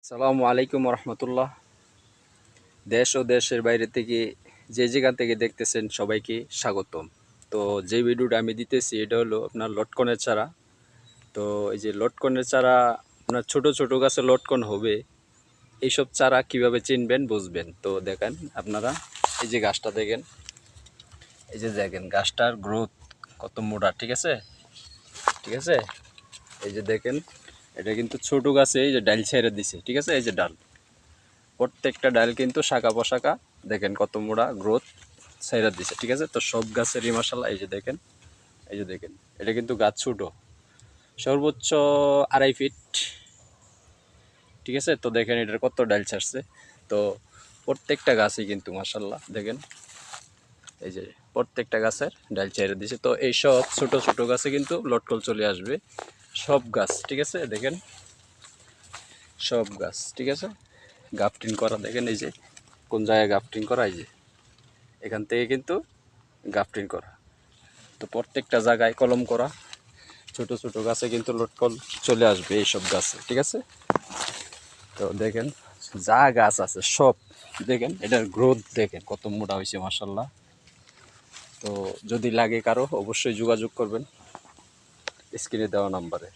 সালামু আলাইকুম রহমতুল্লাহ। দেশ ও দেশের বাইরে থেকে যে যেখান থেকে দেখতেছেন সবাইকে স্বাগতম। তো যে ভিডিওটা আমি দিতেছি এটা হলো আপনার লটকনের চারা। তো এই যে লটকনের চারা আপনার ছোট ছোট গাছে লটকন হবে, এইসব চারা কিভাবে চিনবেন বুঝবেন। তো দেখেন আপনারা, এই যে গাছটা দেখেন, এই যে দেখেন গাছটার গ্রোথ কত মোটা, ঠিক আছে ঠিক আছে। এই যে দেখেন, এটা কিন্তু ছোট গাছে এই যে ডাল ছেড়ে দিছে, ঠিক আছে। এই যে ডাল, প্রত্যেকটা ডাল কিন্তু শাখা পোশাখা দেখেন কত মোড়া গ্রোথ ছাইরা দিছে, ঠিক আছে। তো সব গাছেরই মাশাআল্লাহ এই যে দেখেন, এই যে দেখেন, এটা কিন্তু গাছ ছোট, সর্বোচ্চ 2.5 ফিট, ঠিক আছে। তো দেখেন এটার কত ডাল ছাড়ছে। তো প্রত্যেকটা গাছই কিন্তু মাশাআল্লাহ দেখেন, এই যে প্রত্যেকটা গাছের ডাল ছেড়ে দিছে। তো এই সব ছোট ছোট গাছে কিন্তু লটকল চলে আসবে, সব গাছ, ঠিক আছে। দেখেন সব গাছ, ঠিক আছে। গাফটিং করা দেখেন, এই যে কোন জায়গায় গাফটিং করা, এই যে এখান থেকে কিন্তু গাফটিং করা। তো প্রত্যেকটা জায়গায় কলম করা, ছোট ছোট গাছে কিন্তু লটকল চলে আসবে এইসব গাছে, ঠিক আছে। তো দেখেন যা গাছ আছে সব দেখেন, এটার গ্রোথ দেখেন কত মোটা হয়েছে মাশাল্লাহ। তো যদি লাগে কারো অবশ্যই যোগাযোগ করবেন স্ক্রিনে দেওয়া নাম্বারে।